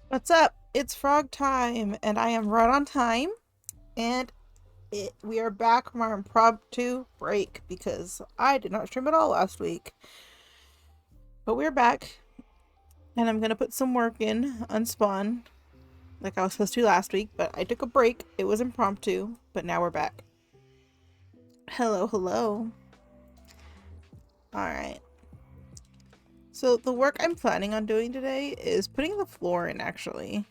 What's up? It's frog time, and I am right on time. And we are back from our impromptu break because I did not stream at all last week. But we're back, and I'm gonna put some work in on Spawn, like I was supposed to last week. But I took a break. It was impromptu, but now we're back. Hello, hello. All right. So the work I'm planning on doing today is putting the floor in, actually.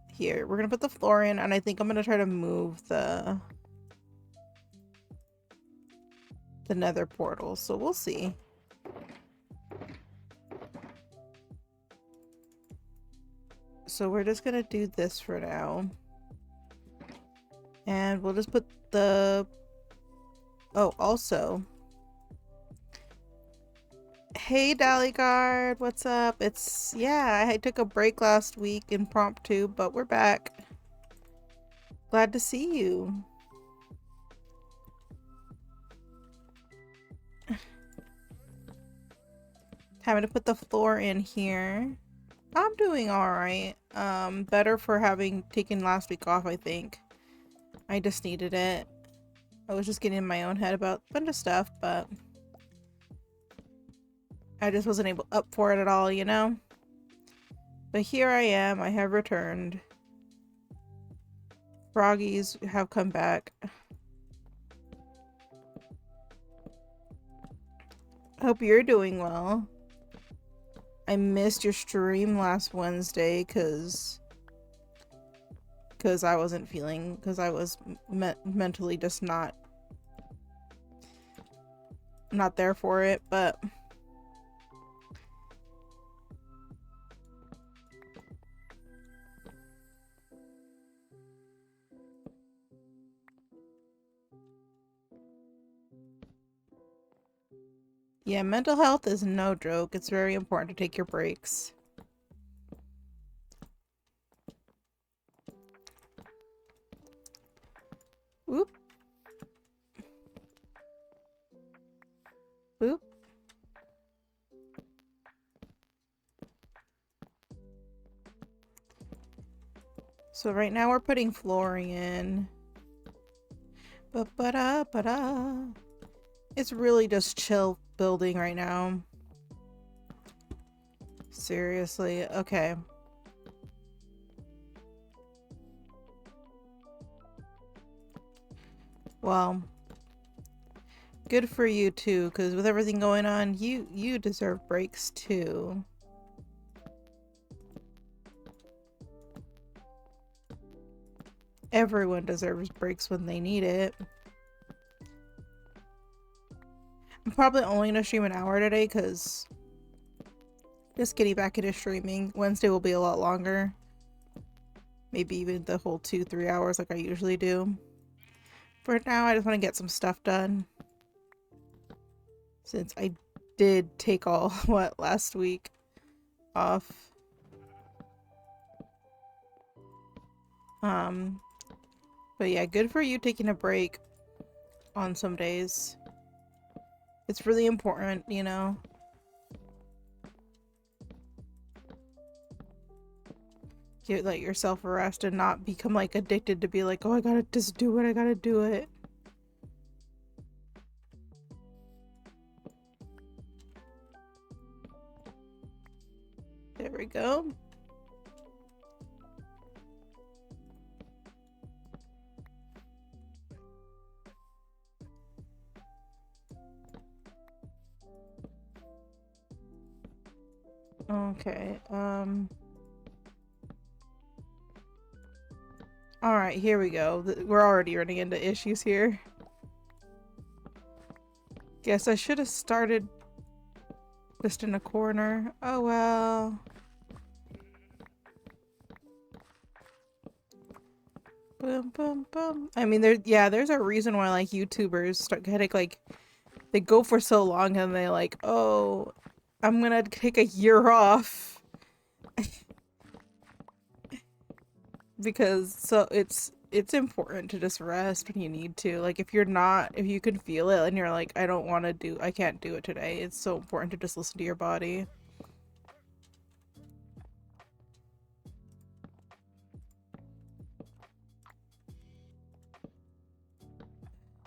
Here, we're gonna put the floor in, and I think I'm gonna try to move the nether portal, so we'll see. So we're just gonna do this for now. And we'll just put the... Oh, also... Hey, Dallyguard, what's up? Yeah, I took a break last week, impromptu, but we're back. Glad to see you. Having to put the floor in here. I'm doing alright. Better for having taken last week off, I think. I just needed it. I was just getting in my own head about a bunch of stuff, but I just wasn't up for it at all, you know? But here I am, I have returned. Froggies have come back. Hope you're doing well. I missed your stream last Wednesday because I wasn't feeling, because I was mentally just not there for it, but yeah, mental health is no joke. It's very important to take your breaks. Whoop. Whoop. So right now we're putting flooring in. Ba-ba-da-ba-da. It's really just chill building right now. Seriously, okay. Well, good for you too, because with everything going on, you deserve breaks too. Everyone deserves breaks when they need it. I'm probably only gonna stream an hour today because just getting back into streaming. Wednesday will be a lot longer. Maybe even the whole 2-3 hours like I usually do. For now, I just want to get some stuff done. Since I did take all, last week off. But yeah, good for you taking a break on some days. It's really important, you know? Let yourself rest and not become like addicted to be like, oh, I gotta just do it, I gotta do it. There we go. Okay, alright, here we go. We're already running into issues here. Guess I should have started just in a corner. Oh well. Boom, boom, boom. I mean, there's a reason why, like, YouTubers start getting, like, they go for so long and they like, oh, I'm gonna take a year off. Because, so, it's important to just rest when you need to. Like, if you can feel it and you're like, I can't do it today, it's so important to just listen to your body.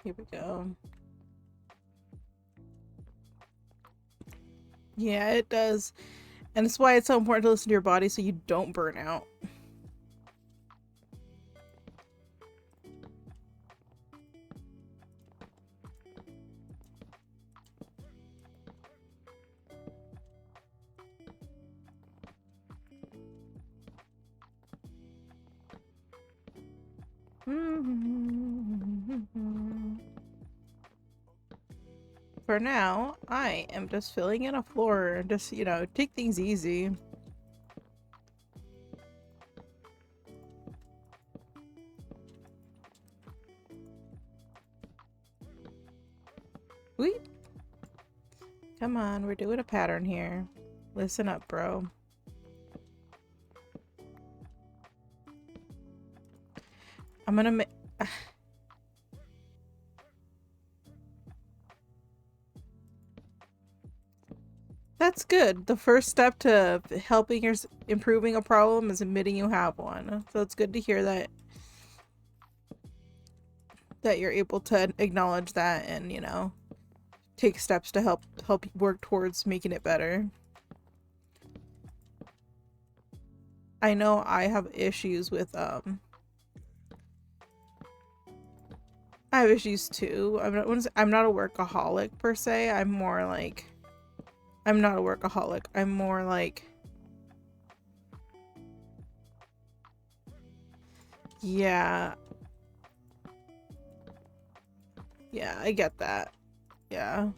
Here we go. Yeah, it does. And it's why it's so important to listen to your body so you don't burn out. For now, I am just filling in a floor and just, you know, take things easy. Wait. Come on, we're doing a pattern here. Listen up, bro. I'm gonna make... That's good. The first step to helping your improving a problem is admitting you have one. So it's good to hear that you're able to acknowledge that and, you know, take steps to help work towards making it better. I know I have issues with I have issues too. I'm not a workaholic per se. I'm more like I'm not a workaholic. I'm more like, yeah. Yeah, I get that. Yeah.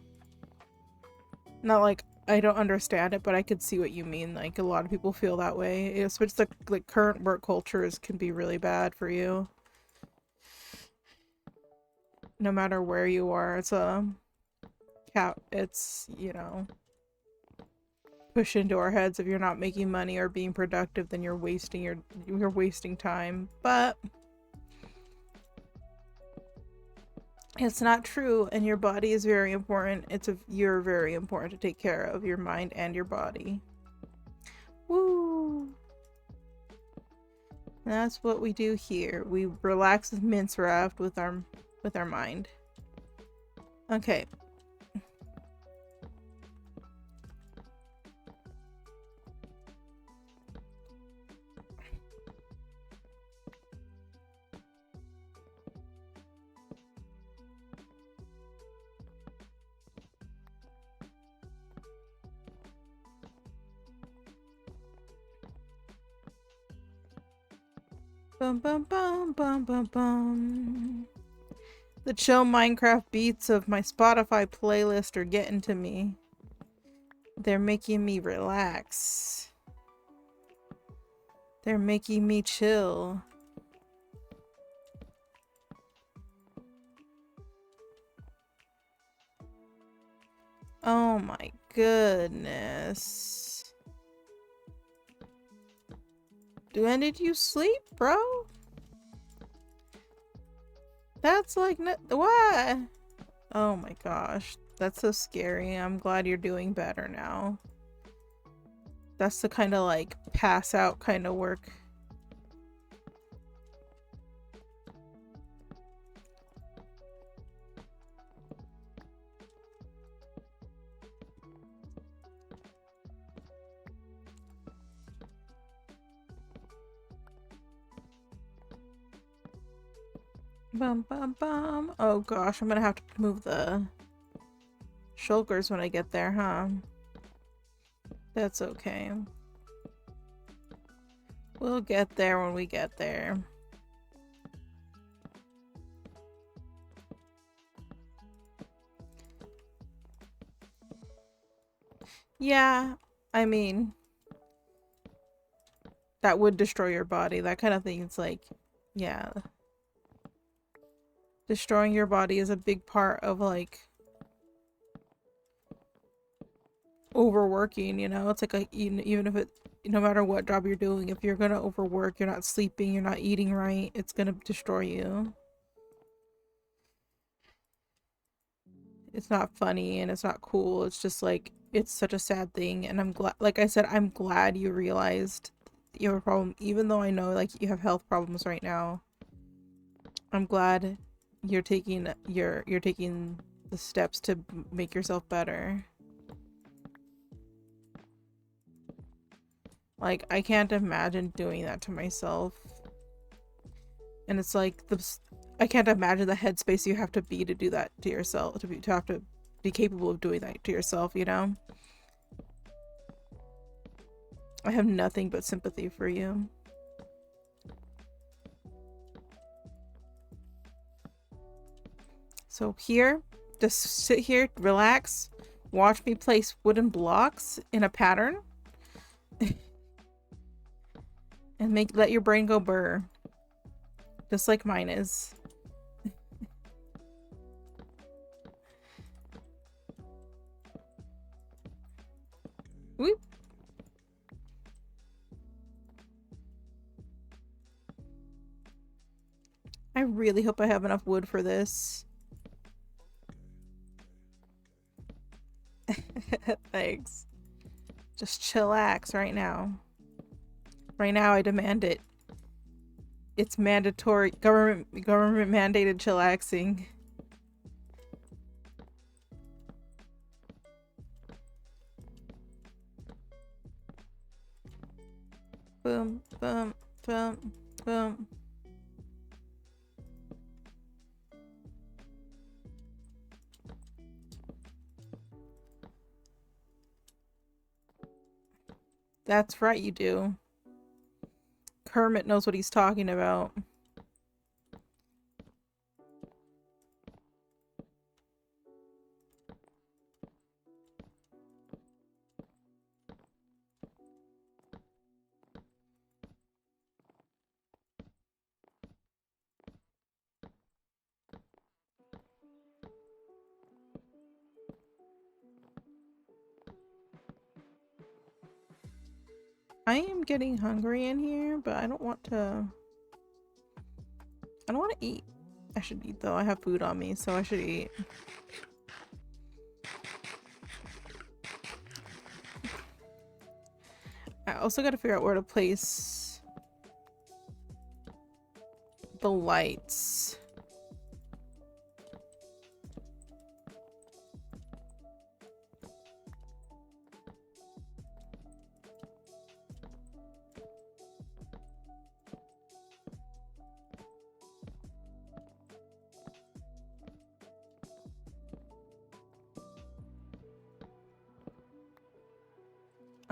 Not like I don't understand it, but I could see what you mean. Like, a lot of people feel that way. Especially the like current work cultures can be really bad for you. No matter where you are, it's, you know, push into our heads. If you're not making money or being productive, then you're wasting time. But it's not true, and your body is very important. You're very important to take care of your mind and your body. Woo! That's what we do here. We relax with mince raft with our mind. Okay. Bum bum bum bum bum bum. The chill Minecraft beats of my Spotify playlist are getting to me. They're making me relax. They're making me chill. Oh my goodness. When did you sleep, bro? That's like, what? Oh my gosh. That's so scary. I'm glad you're doing better now. That's the kind of like pass out kind of work. Bum bum bum. Oh gosh, I'm gonna have to move the shulkers when I get there, huh? That's okay. We'll get there when we get there. Yeah, I mean, that would destroy your body. That kind of thing. It's like, yeah. Destroying your body is a big part of like overworking, you know? It's like even if it, no matter what job you're doing, if you're gonna overwork, you're not sleeping, you're not eating right, it's gonna destroy you. It's not funny and it's not cool. It's just like, it's such a sad thing. And I'm glad, like I said, I'm glad you realized you have a problem, even though I know like you have health problems right now. I'm glad you're taking you're taking the steps to make yourself better. Like, I can't imagine doing that to myself. And it's like, I can't imagine the headspace you have to be to do that to yourself, to have to be capable of doing that to yourself, you know? I have nothing but sympathy for you. So here, just sit here, relax, watch me place wooden blocks in a pattern. And let your brain go burr. Just like mine is. Whoop. I really hope I have enough wood for this. Thanks. Just chillax right now. Right now, I demand it. It's mandatory. Government mandated chillaxing. Boom, boom, boom, boom. That's right, you do. Kermit knows what he's talking about. I am getting hungry in here, but I don't want to... I don't want to eat. I should eat though. I have food on me, so I should eat. I also gotta figure out where to place the lights.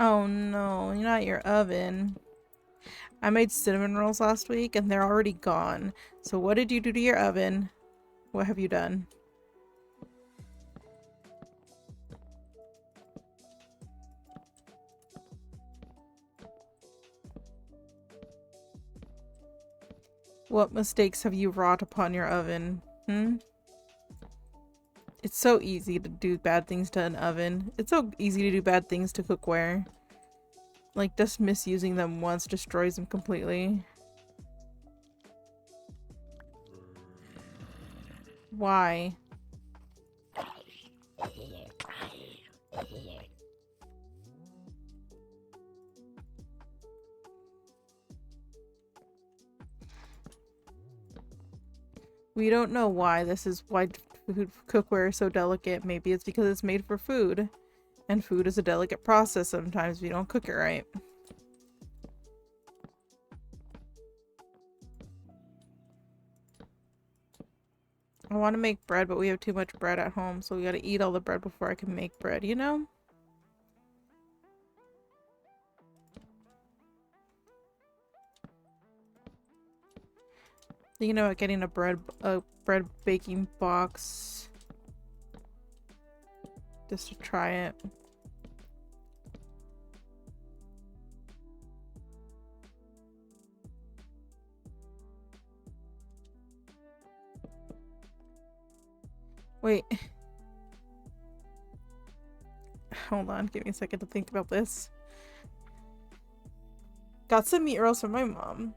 Oh no, not your oven. I made cinnamon rolls last week and they're already gone. So what did you do to your oven? What have you done? What mistakes have you wrought upon your oven? Hmm? It's so easy to do bad things to an oven. It's so easy to do bad things to cookware. Like, just misusing them once destroys them completely. Why? We don't know why this is why food cookware is so delicate. Maybe it's because it's made for food. And food is a delicate process sometimes if you don't cook it right. I want to make bread, but we have too much bread at home, so we gotta eat all the bread before I can make bread, you know? Thinking about getting a bread baking box just to try it. Wait. Hold on, give me a second to think about this. Got some meat rolls from my mom.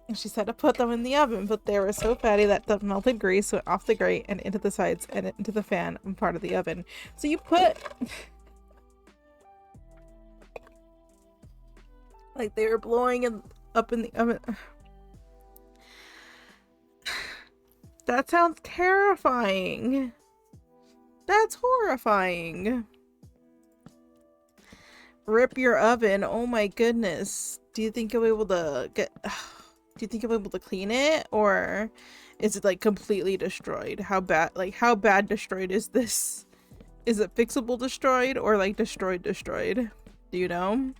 And she said to put them in the oven, but they were so fatty that the melted grease went off the grate and into the sides and into the fan and part of the oven. So you put... like they were blowing up in the oven. That sounds terrifying. That's horrifying. Rip your oven. Oh my goodness. Do you think you'll be able to get... do you think you'll be able to clean it? Or is it like completely destroyed? How bad destroyed is this? Is it fixable destroyed or like destroyed? Do you know?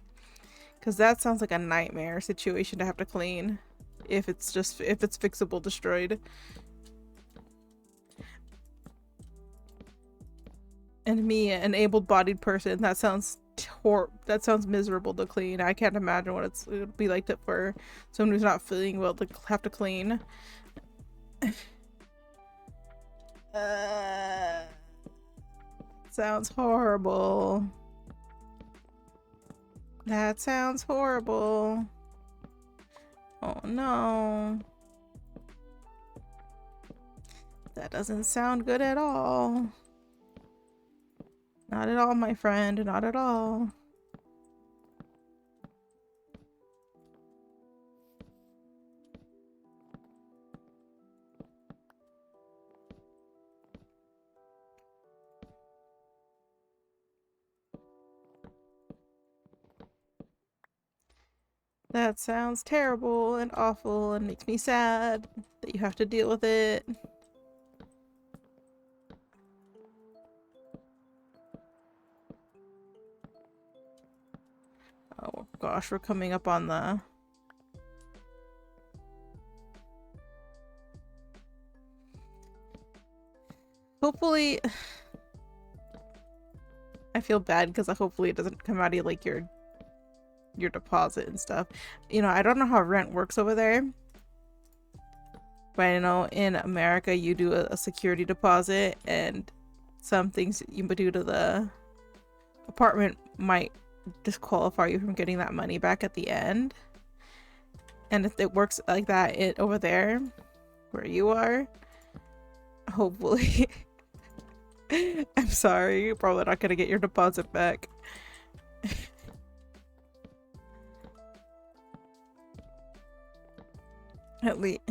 Because that sounds like a nightmare situation to have to clean. If it's fixable destroyed. And me, an able-bodied person, that sounds miserable to clean. I can't imagine what it would be like for someone who's not feeling well to have to clean. Sounds horrible. That sounds horrible. Oh no. That doesn't sound good at all. Not at all, my friend. Not at all. That sounds terrible and awful and makes me sad that you have to deal with it. Oh gosh, we're coming up on the... Hopefully... I feel bad because hopefully it doesn't come out of like your deposit and stuff. You know, I don't know how rent works over there. But I know in America you do a security deposit, and some things you do to the apartment might disqualify you from getting that money back at the end. And if it works like that over there where you are, hopefully I'm sorry, you're probably not gonna get your deposit back. At least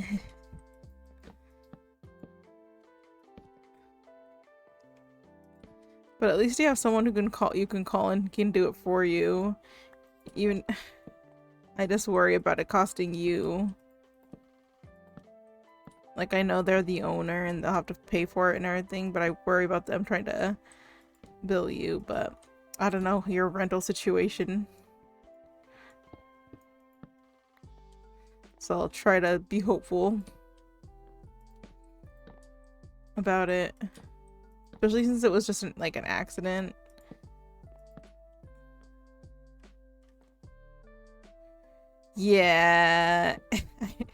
But at least you have someone who can call and can do it for you. Even I just worry about it costing you. Like, I know they're the owner and they'll have to pay for it and everything, but I worry about them trying to bill you, but I don't know, your rental situation. So I'll try to be hopeful about it. Especially since it was just like an accident. Yeah.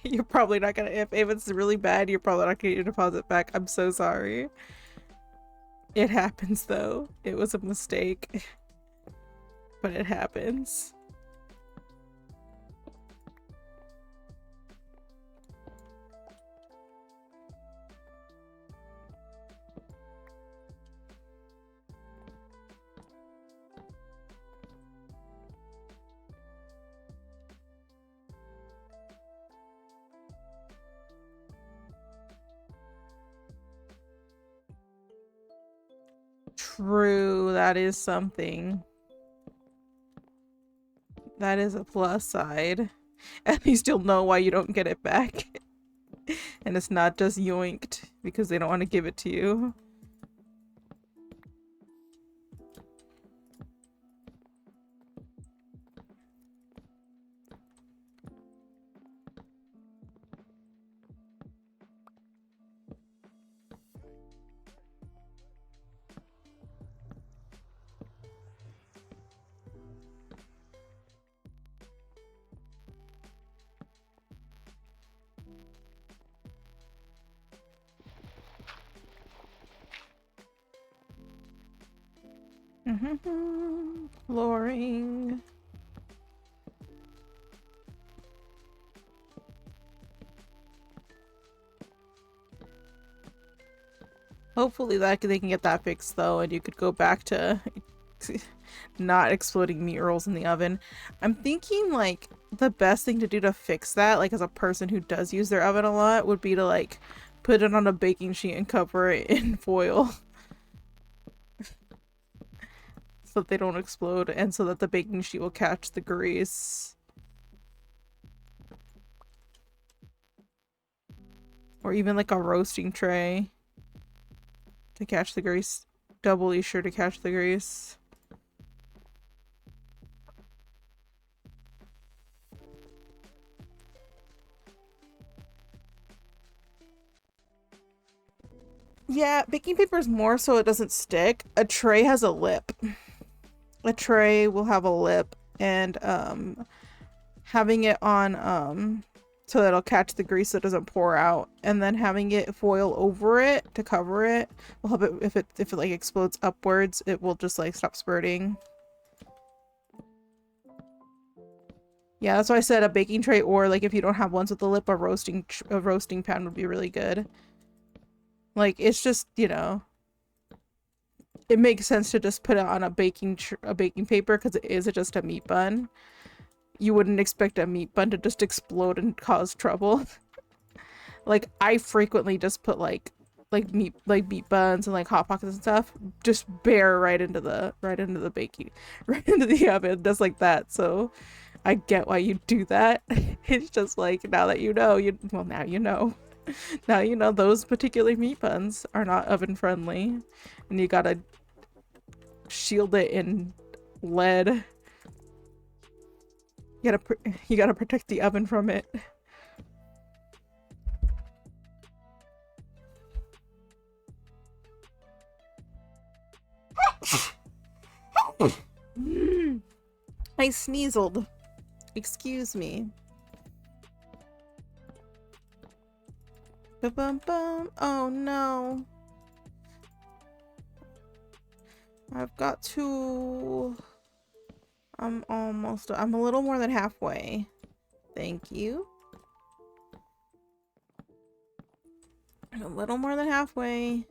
You're probably not gonna, if it's really bad, you're probably not gonna get your deposit back. I'm so sorry. It happens though. It was a mistake. But it happens. True, that is something. That is a plus side. At least you'll know why you don't get it back. And it's not just yoinked because they don't want to give it to you. Flooring. Hopefully they can get that fixed though, and you could go back to not exploding meat rolls in the oven. I'm thinking like the best thing to do to fix that, like as a person who does use their oven a lot, would be to like put it on a baking sheet and cover it in foil. So that they don't explode, and so that the baking sheet will catch the grease. Or even like a roasting tray to catch the grease. Doubly sure to catch the grease. Yeah, baking paper is more so it doesn't stick. A tray has a lip. A tray will have a lip, and having it on so that it'll catch the grease so it doesn't pour out, and then having it foil over it to cover it will help it. If it like explodes upwards, it will just like stop spurting. Yeah, that's why I said a baking tray, or like if you don't have ones with the lip, a roasting pan would be really good. Like, it's just, you know, it makes sense to just put it on a baking paper because it is just a meat bun. You wouldn't expect a meat bun to just explode and cause trouble. Like, I frequently just put like meat buns and like hot pockets and stuff just bare right into the baking right into the oven, just like that. So I get why you do that. It's just like, now that you know, now you know. Now you know those particular meat buns are not oven friendly, and you gotta shield it in lead. You gotta protect the oven from it. I sneezed. Excuse me. Ba-bum-bum. Oh no. I've got to... I'm a little more than halfway. Thank you. A little more than halfway.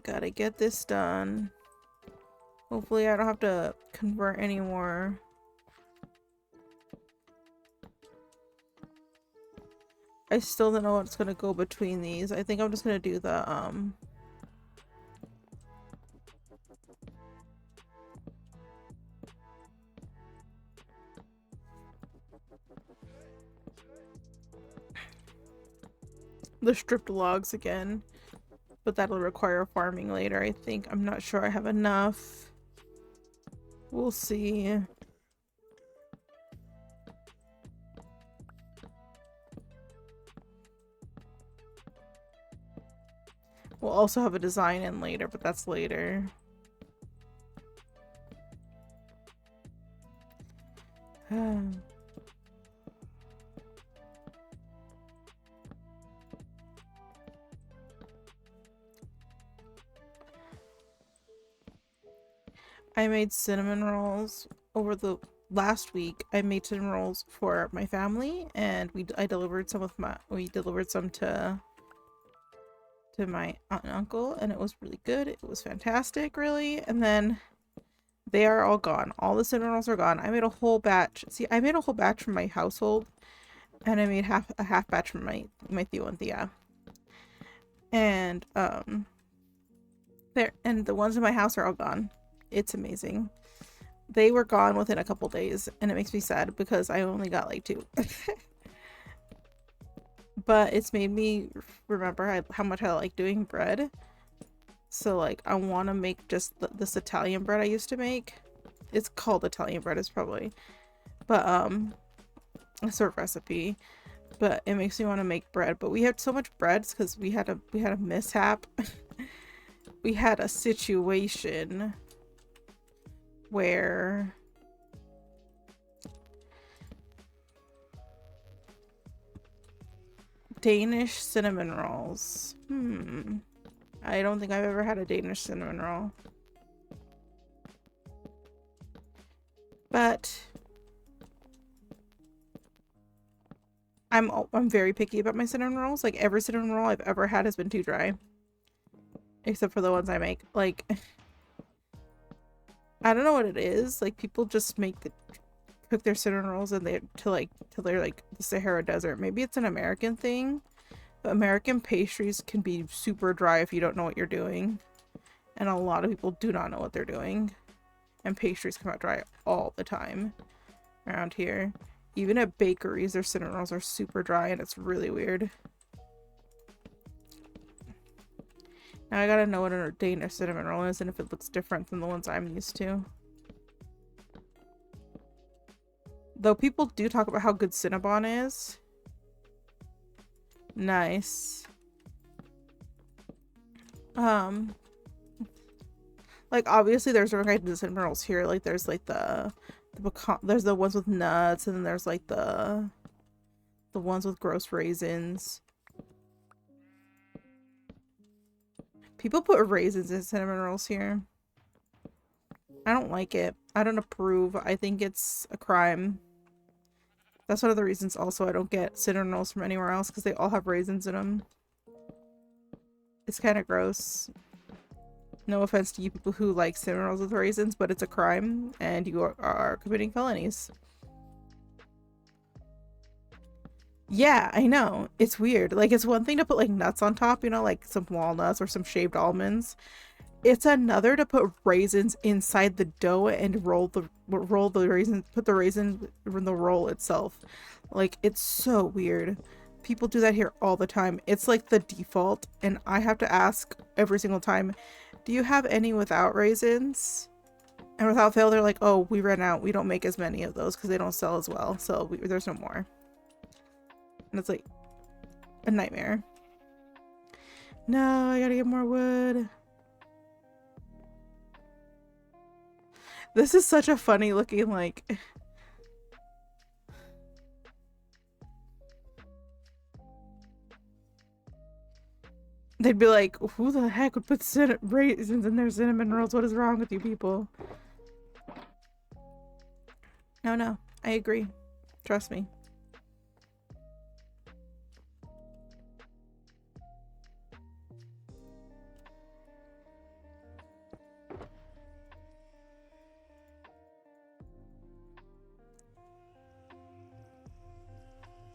Gotta get this done. Hopefully I don't have to convert anymore. I still don't know what's gonna go between these. I think I'm just gonna do the The stripped logs again. But that'll require farming later, I think. I'm not sure I have enough. We'll see. We'll also have a design in later, but that's later. I made cinnamon rolls over the last week. I made cinnamon rolls for my family, and I delivered some we delivered some to my aunt and uncle, and it was really good. It was fantastic, really. And then they are all gone. All the cinnamon rolls are gone. I made a whole batch. See, I made a whole batch for my household, and I made a half batch for my Theo and Thea. And and the ones in my house are all gone. It's amazing. They were gone within a couple days, and it makes me sad because I only got like 2. But it's made me remember how much I like doing bread. So like I want to make just this Italian bread I used to make. It's called Italian bread, it's probably, but a sort of recipe. But it makes me want to make bread. But we had so much bread because we had a mishap. We had a situation where Danish cinnamon rolls. I don't think I've ever had a Danish cinnamon roll. But I'm very picky about my cinnamon rolls. Like every cinnamon roll I've ever had has been too dry. Except for the ones I make. Like I don't know what it is. Like people just cook their cinnamon rolls and till they're like the Sahara Desert. Maybe it's an American thing, but American pastries can be super dry if you don't know what you're doing, and a lot of people do not know what they're doing, and pastries come out dry all the time around here. Even at bakeries, their cinnamon rolls are super dry, and it's really weird. Now I gotta know what a Danish cinnamon roll is and if it looks different than the ones I'm used to. Though people do talk about how good Cinnabon is. Nice. Like obviously there's different kinds of cinnamon rolls here. Like there's like there's the ones with nuts, and then there's like the ones with gross raisins. People put raisins in cinnamon rolls here. I don't like it. I don't approve. I think it's a crime. That's one of the reasons also I don't get cinnamon rolls from anywhere else, because they all have raisins in them. It's kind of gross. No offense to you people who like cinnamon rolls with raisins, but it's a crime and you are committing felonies. Yeah, I know. It's weird. Like, it's one thing to put like nuts on top, you know, like some walnuts or some shaved almonds. It's another to put raisins inside the dough and roll the raisins, put the raisin in the roll itself. Like, it's so weird. People do that here all the time. It's like the default, and I have to ask every single time, do you have any without raisins? And without fail, they're like, oh, we ran out. We don't make as many of those because they don't sell as well. So there's no more. And it's like a nightmare. No, I gotta get more wood. This is such a funny looking, like... They'd be like, who the heck would put raisins in their cinnamon rolls? What is wrong with you people? No, I agree. Trust me.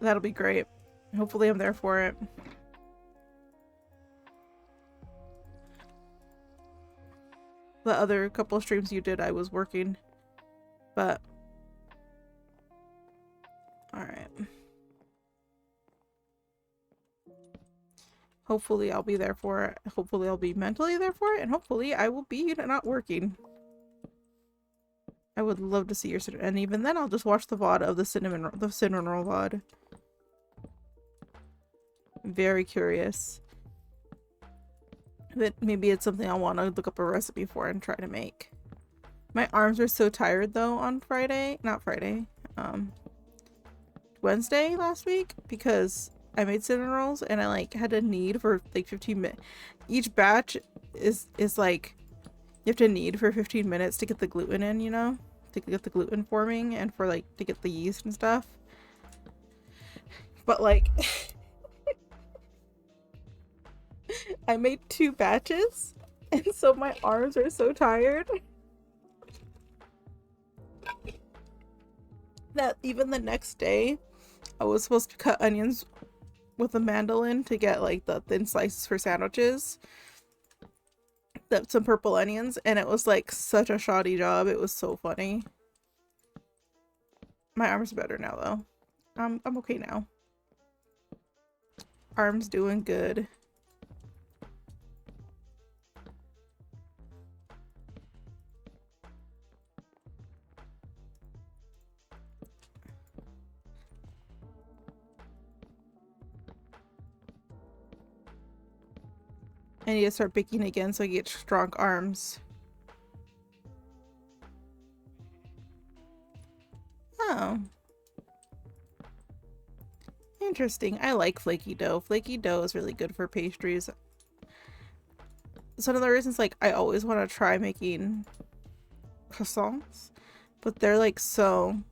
That'll be great. Hopefully I'm there for it. The other couple of streams you did, I was working. But... Alright. Hopefully I'll be there for it. Hopefully I'll be mentally there for it, and hopefully I will be not working. I would love to see your cinnamon, and even then I'll just watch the VOD of the cinnamon roll VOD. Very curious. But maybe it's something I'll want to look up a recipe for and try to make. My arms were so tired though on Wednesday last week, because I made cinnamon rolls and I like had to knead for like 15 minutes. Each batch is like you have to knead for 15 minutes to get the gluten in, you know? To get the gluten forming and for like to get the yeast and stuff. But like I made 2 batches and so my arms are so tired that even the next day I was supposed to cut onions with a mandolin to get like the thin slices for sandwiches. Some purple onions, and it was like such a shoddy job. It was so funny. My arm's better now though. I'm okay now. Arm's doing good. I need to start baking again so I get strong arms. Oh. Interesting. I like flaky dough. Flaky dough is really good for pastries. It's one of the reasons like I always want to try making croissants, but they're like so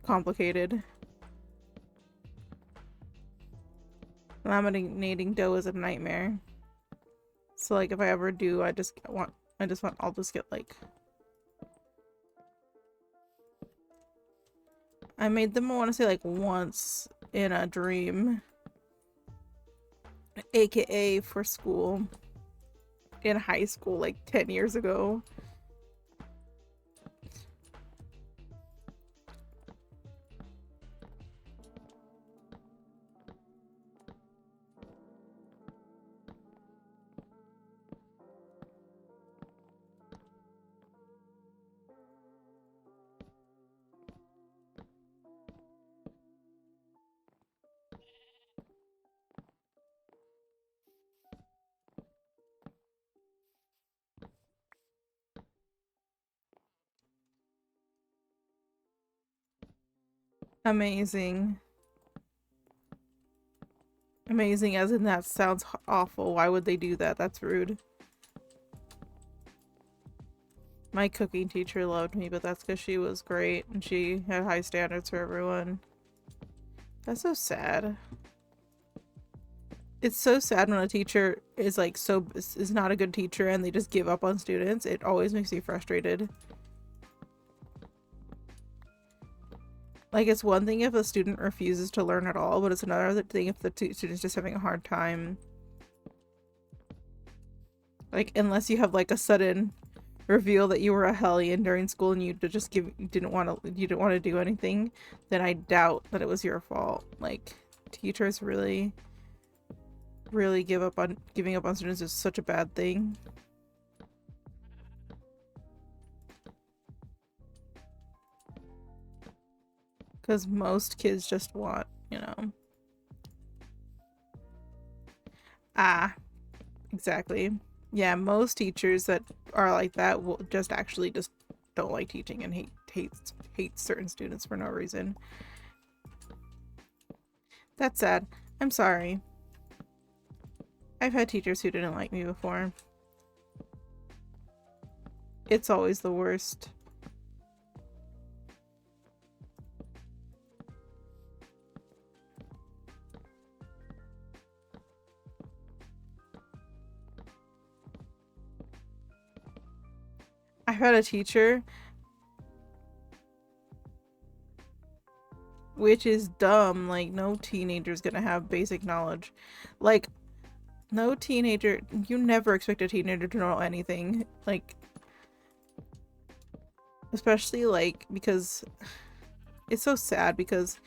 complicated. Laminating dough is a nightmare. So like if I ever do, I'll just get like, I made them, I want to say like once in a dream, aka for school, in high school like 10 years ago. Amazing. Amazing as in that sounds awful. Why would they do that? That's rude. My cooking teacher loved me, but that's because she was great and she had high standards for everyone. That's so sad. It's so sad when a teacher is like is not a good teacher and they just give up on students. It always makes me frustrated. Like, it's one thing if a student refuses to learn at all, but it's another thing if the student's just having a hard time. Like, unless you have like a sudden reveal that you were a hellion during school and you didn't want to do anything, then I doubt that it was your fault. Like, teachers really giving up on students is such a bad thing. Because most kids just want, you know. Exactly. Yeah, most teachers that are like that will just actually just don't like teaching and hate certain students for no reason. That's sad. I'm sorry. I've had teachers who didn't like me before. It's always the worst. I've had a teacher, which is dumb. Like, no teenager's gonna have basic knowledge. Like, no teenager, you never expect a teenager to know anything. Like, especially like, because it's so sad because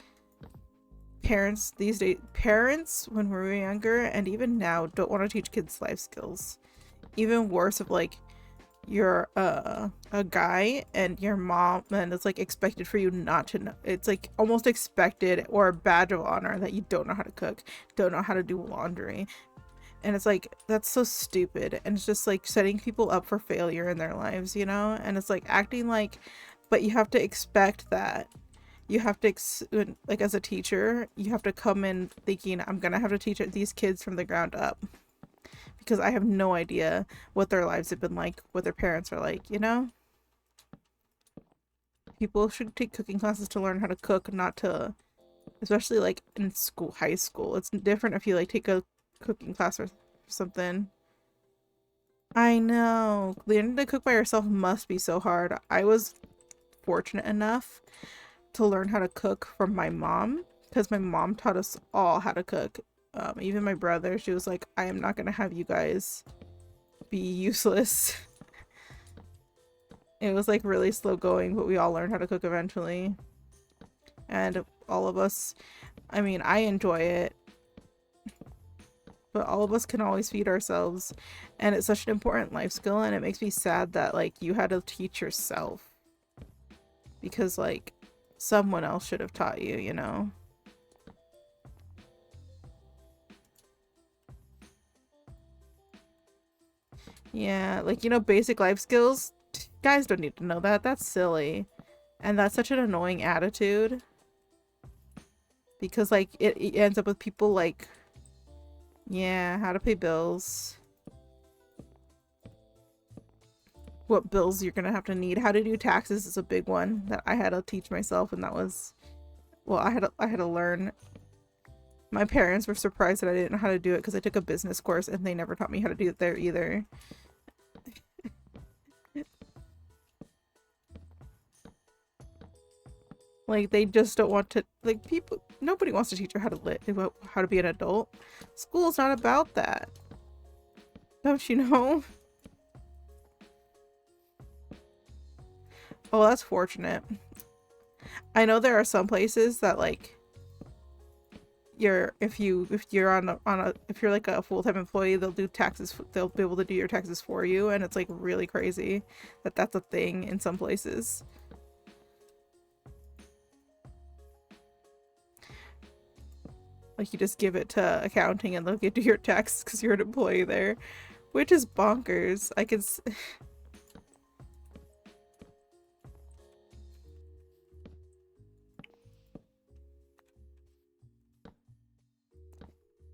parents these days, parents when we were younger and even now don't want to teach kids life skills. Even worse if like you're a guy and your mom and it's like expected for you not to know. It's like almost expected or a badge of honor that you don't know how to cook, don't know how to do laundry. And it's like that's so stupid, and it's just like setting people up for failure in their lives, you know? And it's like acting like, but you have to expect that. You have to like as a teacher you have to come in thinking I'm gonna have to teach these kids from the ground up because I have no idea what their lives have been like, what their parents are like, you know? People should take cooking classes to learn how to cook, not to, especially like in school, high school. It's different if you like take a cooking class or something. I know. Learning to cook by yourself must be so hard. I was fortunate enough to learn how to cook from my mom because my mom taught us all how to cook. Even my brother, she was like, I am not going to have you guys be useless. It was like really slow going, but we all learned how to cook eventually. And all of us, I mean, I enjoy it, but all of us can always feed ourselves. And it's such an important life skill, and it makes me sad that like you had to teach yourself because like someone else should have taught you, you know? Yeah, like, you know, basic life skills, guys don't need to know that. That's silly. And that's such an annoying attitude because like it ends up with people like, yeah, how to pay bills, what bills you're gonna have to need, how to do taxes is a big one that I had to teach myself, and that was, well, I had to learn. My parents were surprised that I didn't know how to do it because I took a business course and they never taught me how to do it there either. Like they just don't want to, like, people, nobody wants to teach you how to live, how to be an adult. School's not about that. Don't you know? Oh, that's fortunate. I know there are some places that like if you're on a if you're like a full-time employee, they'll do taxes, they'll be able to do your taxes for you, and it's like really crazy that that's a thing in some places. Like you just give it to accounting and they'll get to your taxes because you're an employee there, which is bonkers.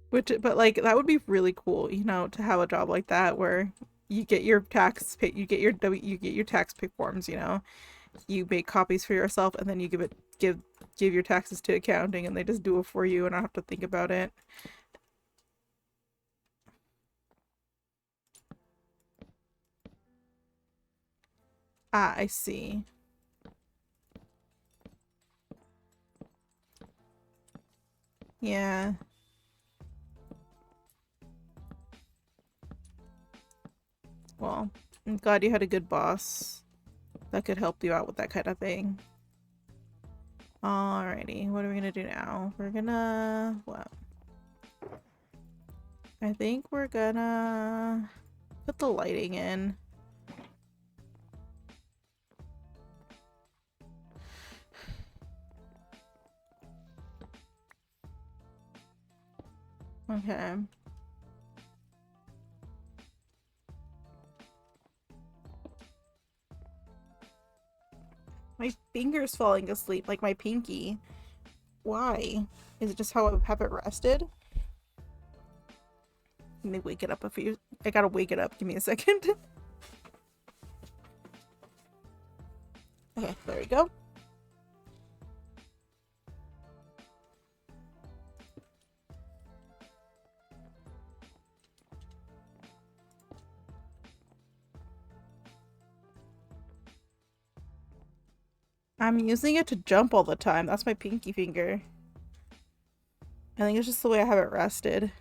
Which, but like that would be really cool, you know, to have a job like that where you get your you get your you get your tax pay forms, you know, you make copies for yourself and then you give your taxes to accounting and they just do it for you and I don't have to think about it. Ah, I see. Yeah. Well, I'm glad you had a good boss that could help you out with that kind of thing. Alrighty, what are we gonna do now? We're gonna, what? I think we're gonna put the lighting in. Okay. My finger's falling asleep, like my pinky. Why? Is it just how I have it rested? Let me wake it up a few. I gotta wake it up. Give me a second. Okay, there we go. I'm using it to jump all the time. That's my pinky finger. I think it's just the way I have it rested.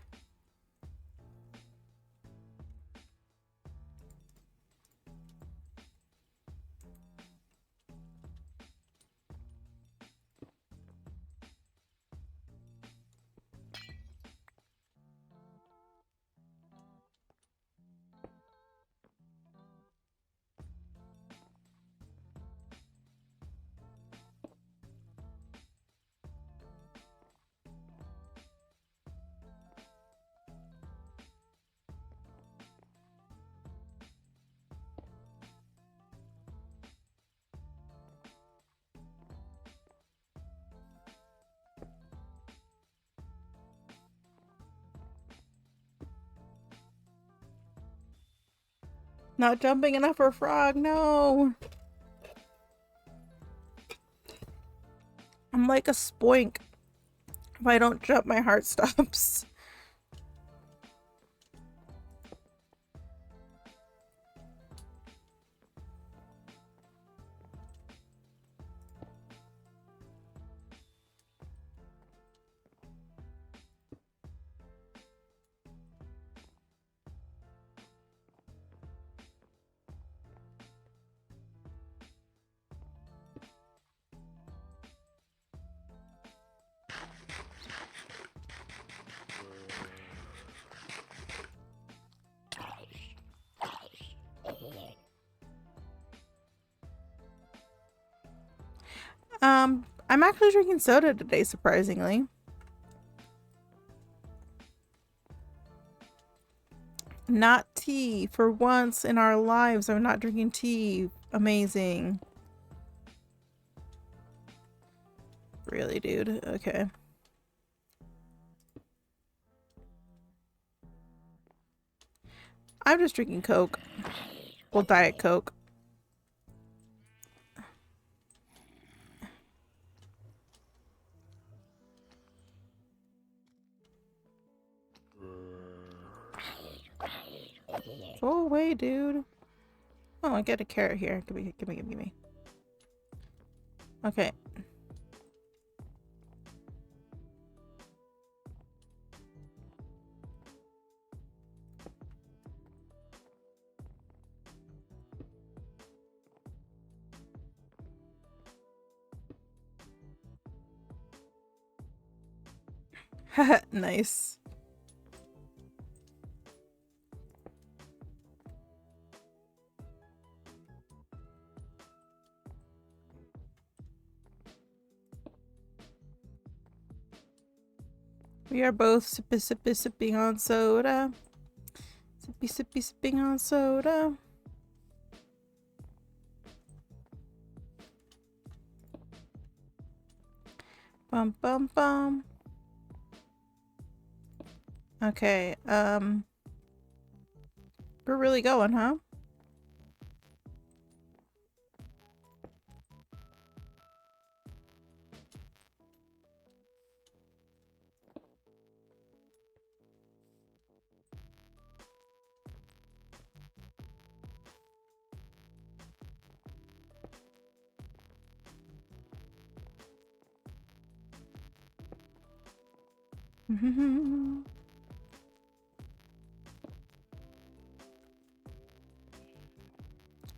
Not jumping enough for Frog, no! I'm like a spoink. If I don't jump, my heart stops. I'm actually drinking soda today, surprisingly. Not tea. For once in our lives, I'm not drinking tea. Amazing. Really, dude? Okay. I'm just drinking Coke. Well, Diet Coke. Go away, dude. Oh, I get a carrot here. Give me. Okay. Nice. We are both sipping on soda. Sipping on soda. Bum bum bum. Okay, we're really going, huh?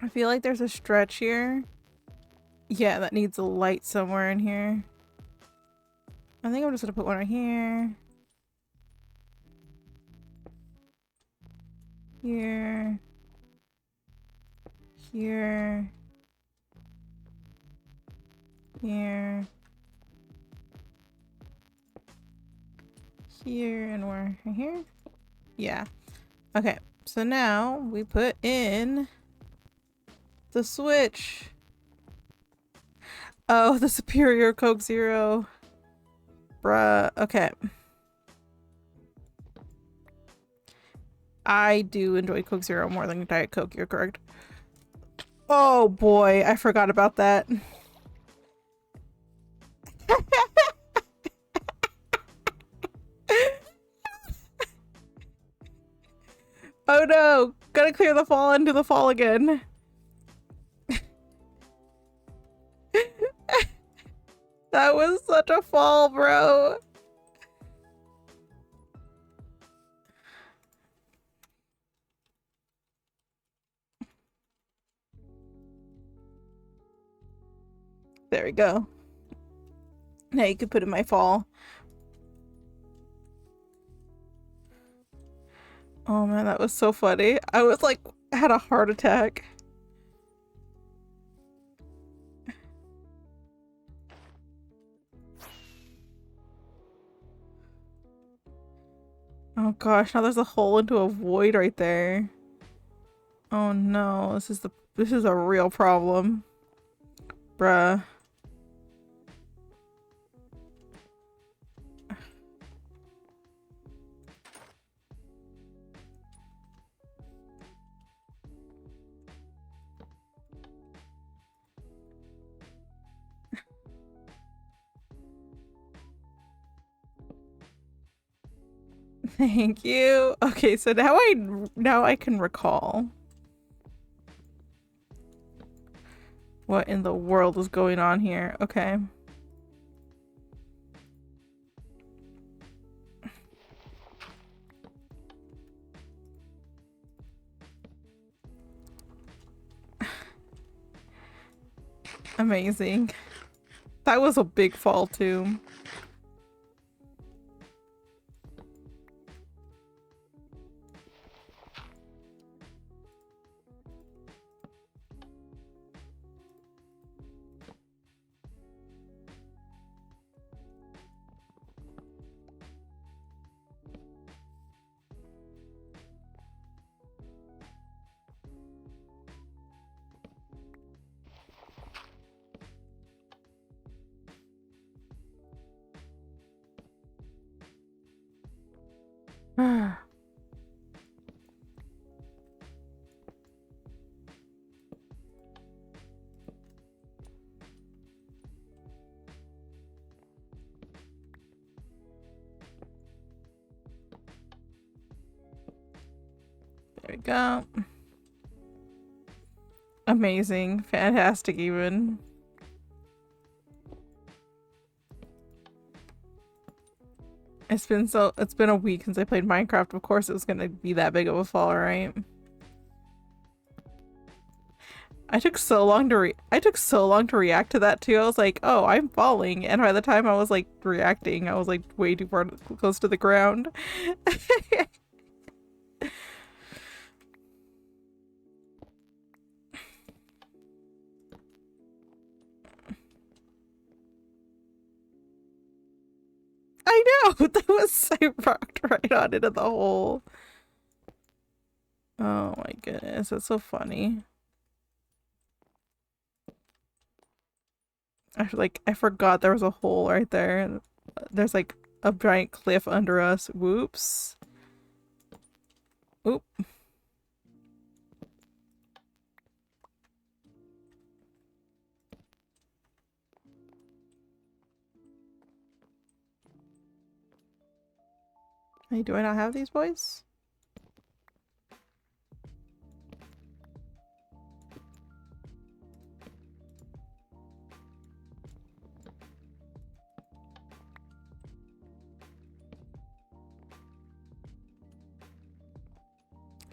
I feel like there's a stretch here. Yeah, that needs a light somewhere in here. I think I'm just gonna put one right here. Here. Here. Here. Here, and we're here? Yeah. Okay, so now we put in the switch. Oh, the superior Coke Zero. Bruh. Okay. I do enjoy Coke Zero more than Diet Coke, you're correct. Oh boy, I forgot about that. Oh no! Gotta clear the fall into the fall again. That was such a fall, bro. There we go. Now you can put in my fall. Oh man, that was so funny. I was like, had a heart attack. Oh gosh, now there's a hole into a void right there. Oh no, this is a real problem. Bruh. Thank you. Okay, so now I can recall what in the world is going on here. Okay. Amazing. That was a big fall too. There we go. Amazing. Fantastic even. It's been a week since I played Minecraft. Of course it was gonna be that big of a fall, right? I took so long to react to that too. I was like, "Oh, I'm falling." And by the time I was like reacting, I was like way too far close to the ground. I know. That was I rocked right on into the hole. Oh my goodness, that's so funny. I forgot there was a hole right there. There's like a giant cliff under us. Whoops. Oop. Hey, do I not have these boys?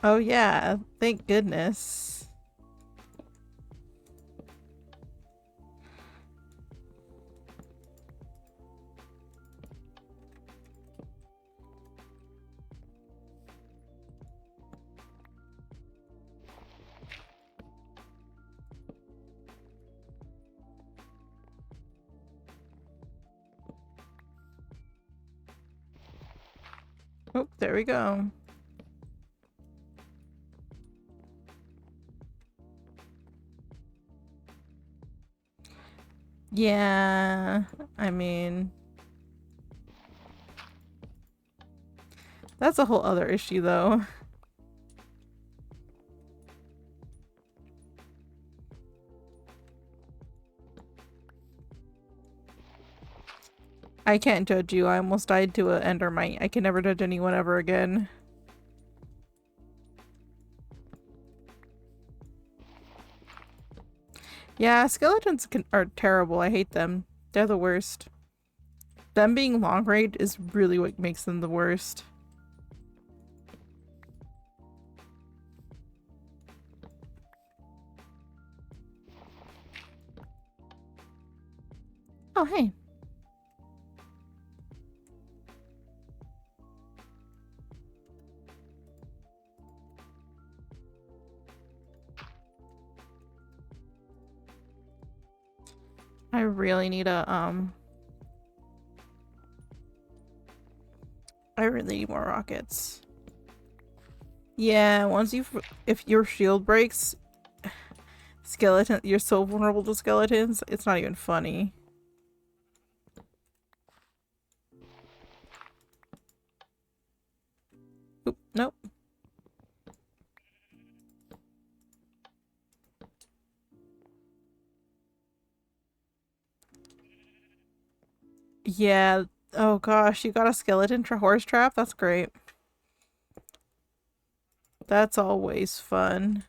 Oh yeah, thank goodness. Oh, there we go. Yeah, I mean, that's a whole other issue though. I can't judge you. I almost died to an endermite. I can never judge anyone ever again. Yeah, skeletons are terrible. I hate them. They're the worst. Them being long range is really what makes them the worst. Oh, hey. I really need I really need more rockets. Yeah, if your shield breaks, you're so vulnerable to skeletons, it's not even funny. Oop, nope. Yeah, oh gosh, you got a skeleton horse trap? That's great. That's always fun.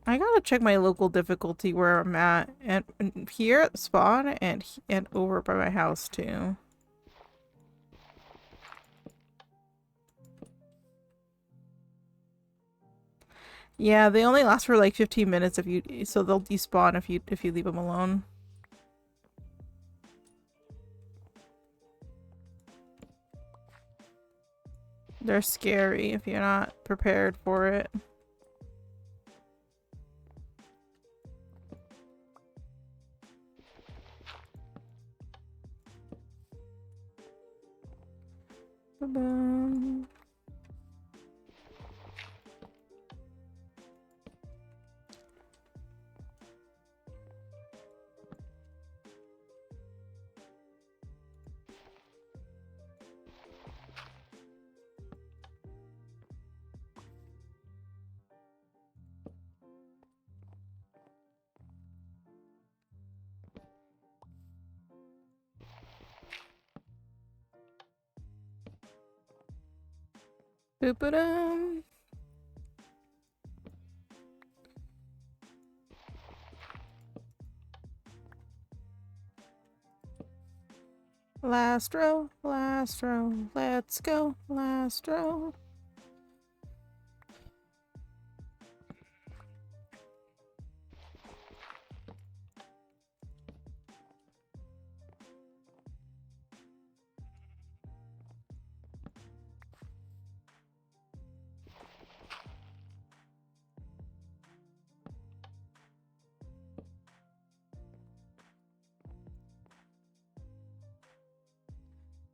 I gotta check my local difficulty where I'm at, and here at the spawn, and over by my house too. Yeah, they only last for like 15 minutes if you, so they'll despawn if you leave them alone. They're scary if you're not prepared for it. Ba-bum. Boop-a-dum. Last row, let's go, last row.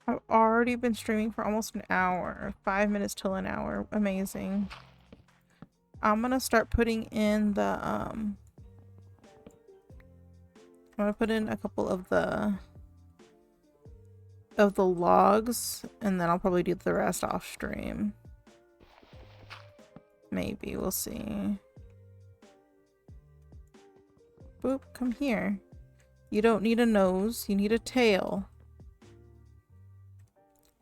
I've already been streaming for almost an hour. 5 minutes till an hour. Amazing. I'm gonna start putting in the, I'm gonna put in a couple of the logs, and then I'll probably do the rest off stream. Maybe, we'll see. Boop, come here. You don't need a nose, you need a tail.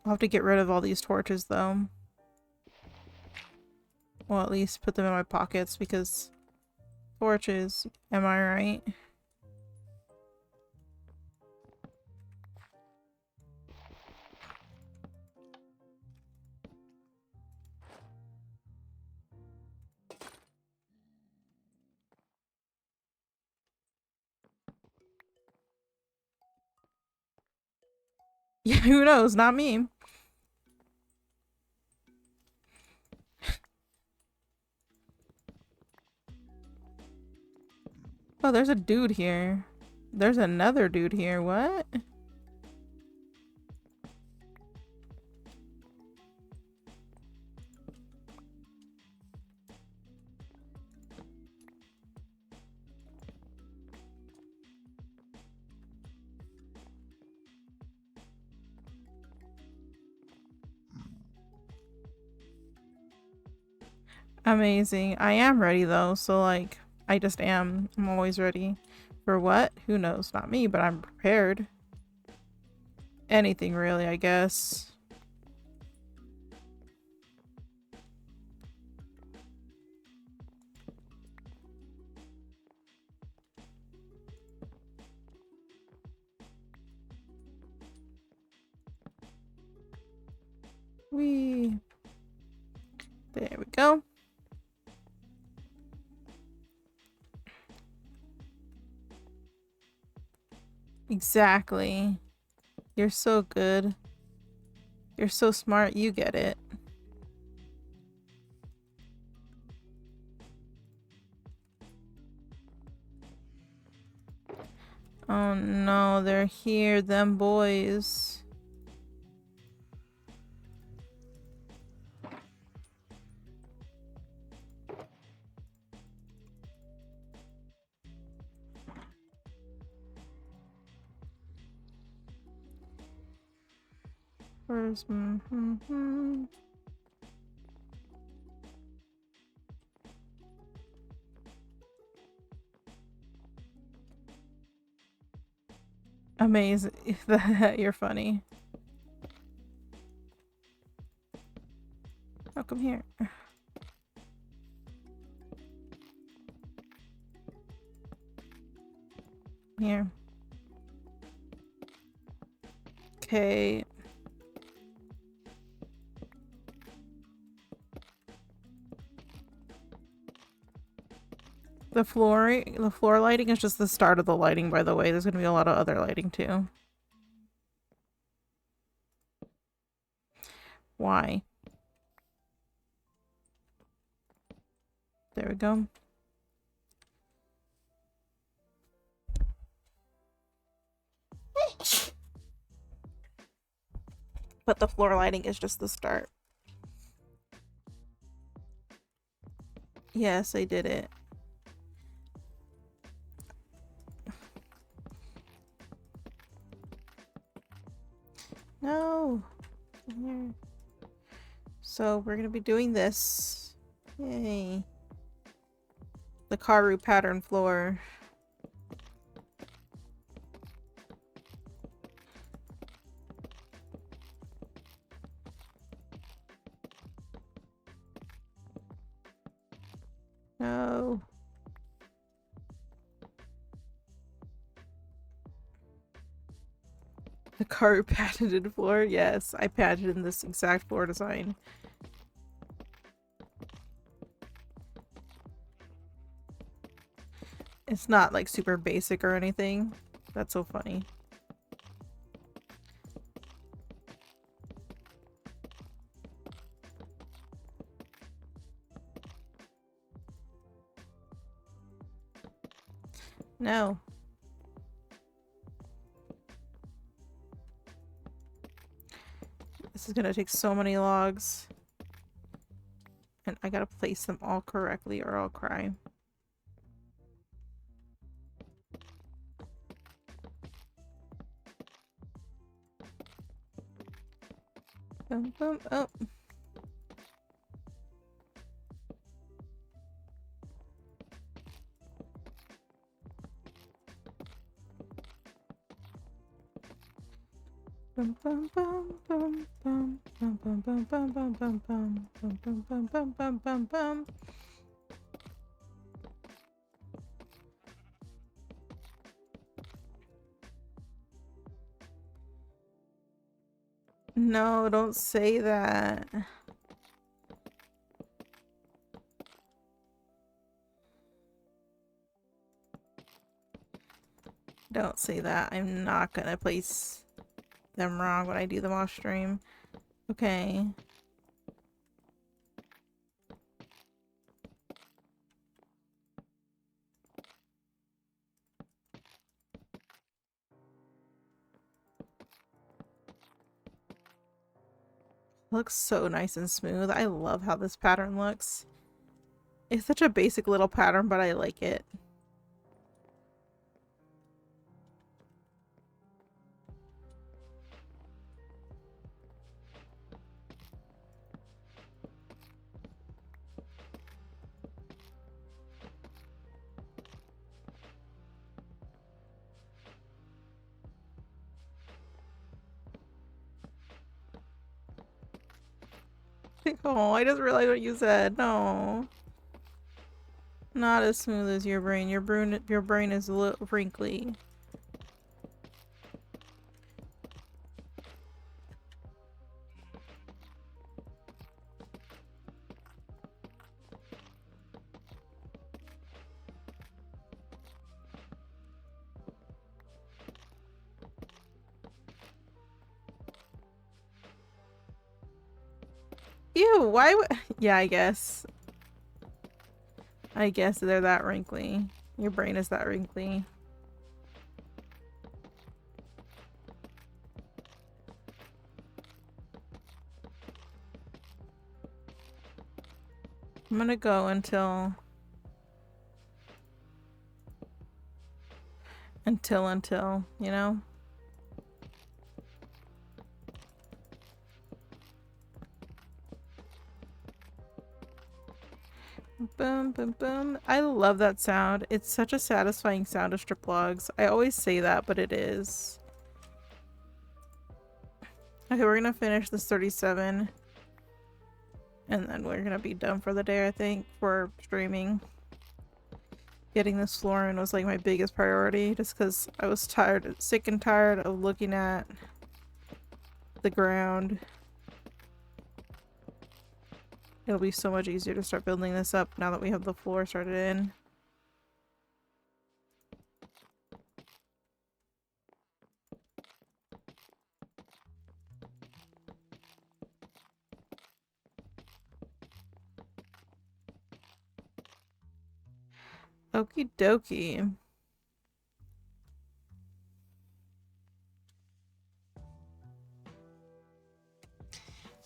I'll have to get rid of all these torches though. Well, at least put them in my pockets because torches, am I right? Yeah, who knows? Not me. Oh, there's a dude here. There's another dude here. What? Amazing. I am ready though, so like, I just am. I'm always ready. For what? Who knows? Not me, but I'm prepared. Anything really, I guess. Whee. There we go. Exactly. You're so good. You're so smart, you get it. Oh no, they're here, them boys. Where's Amazing. You're funny. Oh, come here. Here. Okay. The floor lighting is just the start of the lighting, by the way. There's gonna be a lot of other lighting too. Why? There we go. But the floor lighting is just the start. Yes, I did it. No. Here. So we're gonna be doing this. Yay. The Karu pattern floor. No. The Karu patented floor? Yes, I patented this exact floor design. It's not like super basic or anything. That's so funny. No. This is gonna take so many logs. And I gotta place them all correctly or I'll cry. Boom, boom, oh. Bum bum bum bum bum bum bum bum bum bum bum bum bum bum bum bum bum bum. No, don't say that. Don't say that. I'm not gonna place them wrong when I do them off stream. Okay. Looks so nice and smooth. I love how this pattern looks. It's such a basic little pattern, but I like it. Oh, I just realized what you said. No. Not as smooth as your brain. Your brain is a little wrinkly. Ew, why would— yeah, I guess. I guess they're that wrinkly. Your brain is that wrinkly. I'm gonna go until, you know? Boom, boom, boom. I love that sound. It's such a satisfying sound of strip logs. I always say that, but it is. Okay, we're gonna finish this 37. And then we're gonna be done for the day, I think, for streaming. Getting this flooring was like my biggest priority, just because I was sick and tired of looking at the ground. It'll be so much easier to start building this up now that we have the floor started in. Okie dokie.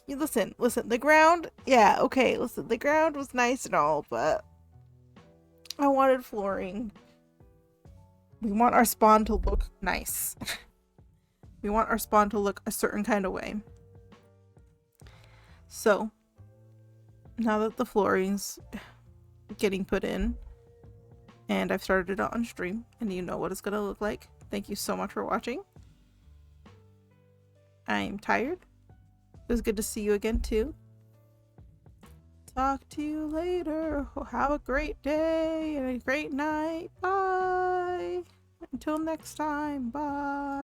You listen, the ground, yeah, okay, listen, the ground was nice and all, but I wanted flooring. We want our spawn to look nice. We want our spawn to look a certain kind of way. So, now that the flooring's getting put in, and I've started it on stream, and you know what it's gonna look like, thank you so much for watching. I'm tired. It was good to see you again, too. Talk to you later. Have a great day and a great night. Bye. Until next time. Bye.